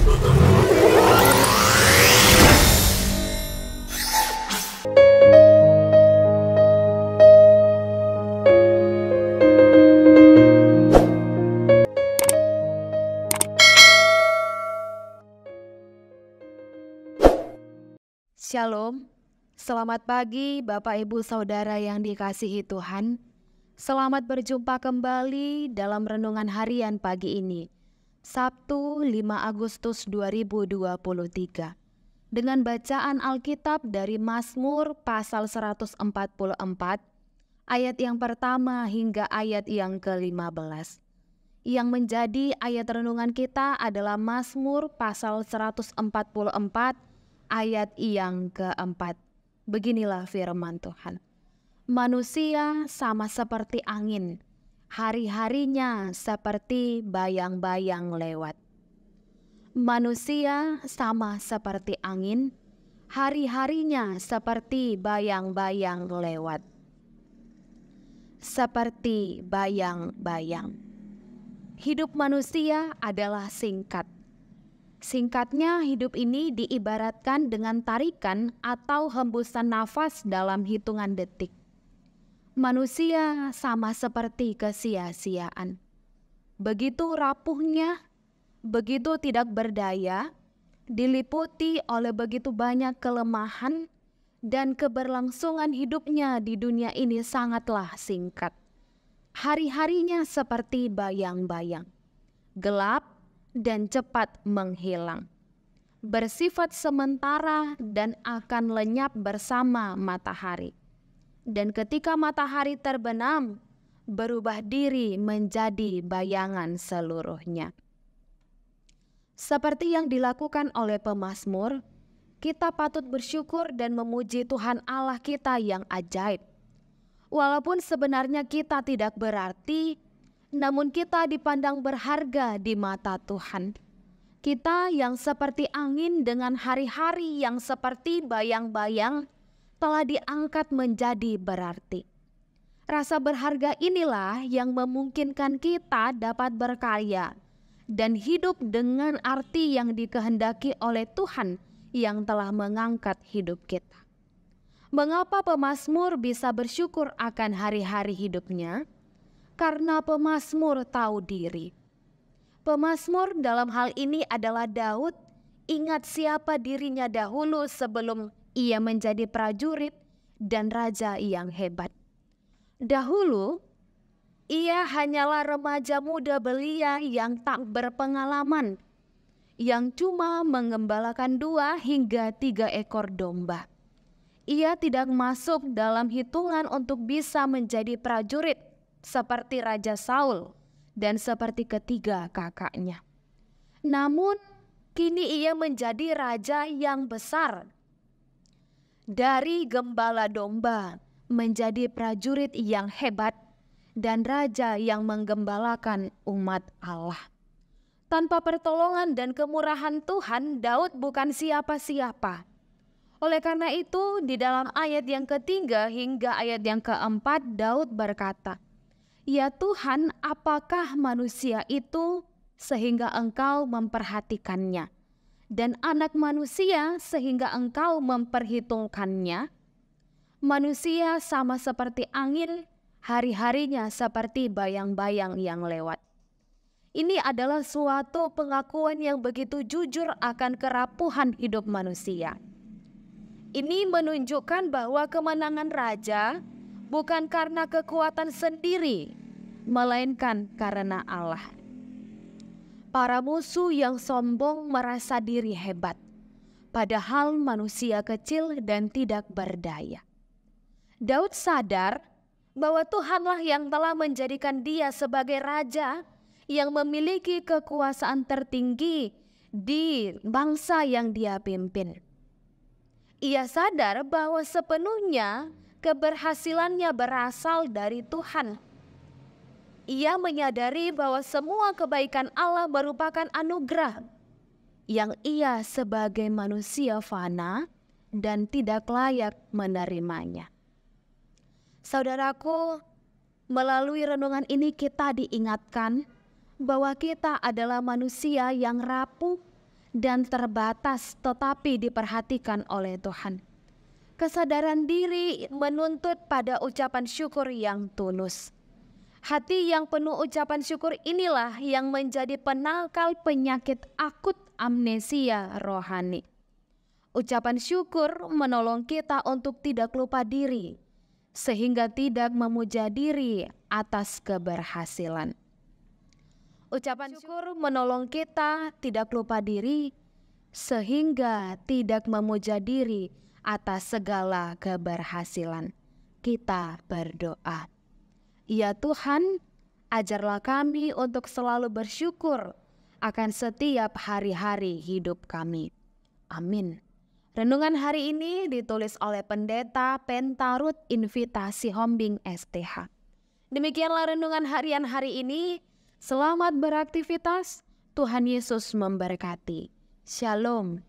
Shalom, selamat pagi Bapak Ibu Saudara yang dikasihi Tuhan. Selamat berjumpa kembali dalam renungan harian pagi ini, Sabtu 5 Agustus 2023. Dengan bacaan Alkitab dari Mazmur pasal 144, ayat yang pertama hingga ayat yang ke-15. Yang menjadi ayat renungan kita adalah Mazmur pasal 144, ayat yang keempat. Beginilah firman Tuhan. Manusia sama seperti angin, hari-harinya seperti bayang-bayang lewat. Manusia sama seperti angin, hari-harinya seperti bayang-bayang lewat. Seperti bayang-bayang. Hidup manusia adalah singkat. Singkatnya, hidup ini diibaratkan dengan tarikan atau hembusan nafas dalam hitungan detik. Manusia sama seperti kesia-siaan. Begitu rapuhnya, begitu tidak berdaya, diliputi oleh begitu banyak kelemahan, dan keberlangsungan hidupnya di dunia ini sangatlah singkat. Hari-harinya seperti bayang-bayang, gelap, dan cepat menghilang, bersifat sementara dan akan lenyap bersama matahari. Dan ketika matahari terbenam, berubah diri menjadi bayangan seluruhnya. Seperti yang dilakukan oleh pemazmur, kita patut bersyukur dan memuji Tuhan Allah kita yang ajaib. Walaupun sebenarnya kita tidak berarti, namun kita dipandang berharga di mata Tuhan. Kita yang seperti angin dengan hari-hari yang seperti bayang-bayang telah diangkat menjadi berarti. Rasa berharga inilah yang memungkinkan kita dapat berkarya dan hidup dengan arti yang dikehendaki oleh Tuhan yang telah mengangkat hidup kita. Mengapa pemazmur bisa bersyukur akan hari-hari hidupnya? Karena pemazmur tahu diri. Pemazmur dalam hal ini adalah Daud, ingat siapa dirinya dahulu sebelum ia menjadi prajurit dan raja yang hebat. Dahulu, ia hanyalah remaja muda belia yang tak berpengalaman, yang cuma mengembalakan 2 hingga 3 ekor domba. Ia tidak masuk dalam hitungan untuk bisa menjadi prajurit, seperti Raja Saul dan seperti ketiga kakaknya. Namun kini ia menjadi raja yang besar. Dari gembala domba menjadi prajurit yang hebat dan raja yang menggembalakan umat Allah. Tanpa pertolongan dan kemurahan Tuhan, Daud bukan siapa-siapa. Oleh karena itu, di dalam ayat yang ketiga hingga ayat yang keempat, Daud berkata, "Ya Tuhan, apakah manusia itu sehingga Engkau memperhatikannya, dan anak manusia sehingga Engkau memperhitungkannya? Manusia sama seperti angin, hari-harinya seperti bayang-bayang yang lewat." Ini adalah suatu pengakuan yang begitu jujur akan kerapuhan hidup manusia. Ini menunjukkan bahwa kemenangan raja bukan karena kekuatan sendiri, melainkan karena Allah. Para musuh yang sombong merasa diri hebat, padahal manusia kecil dan tidak berdaya. Daud sadar bahwa Tuhanlah yang telah menjadikan dia sebagai raja yang memiliki kekuasaan tertinggi di bangsa yang dia pimpin. Ia sadar bahwa sepenuhnya keberhasilannya berasal dari Tuhan. Ia menyadari bahwa semua kebaikan Allah merupakan anugerah yang ia sebagai manusia fana dan tidak layak menerimanya. Saudaraku, melalui renungan ini kita diingatkan bahwa kita adalah manusia yang rapuh dan terbatas tetapi diperhatikan oleh Tuhan. Kesadaran diri menuntut pada ucapan syukur yang tulus. Hati yang penuh ucapan syukur inilah yang menjadi penangkal penyakit akut amnesia rohani. Ucapan syukur menolong kita untuk tidak lupa diri, sehingga tidak memuja diri atas keberhasilan. Ucapan syukur menolong kita tidak lupa diri, sehingga tidak memuja diri atas segala keberhasilan. Kita berdoa. Ya Tuhan, ajarlah kami untuk selalu bersyukur akan setiap hari-hari hidup kami. Amin. Renungan hari ini ditulis oleh Pendeta Pentarut Invitasi Hombing STH. Demikianlah renungan harian hari ini. Selamat beraktivitas. Tuhan Yesus memberkati. Shalom.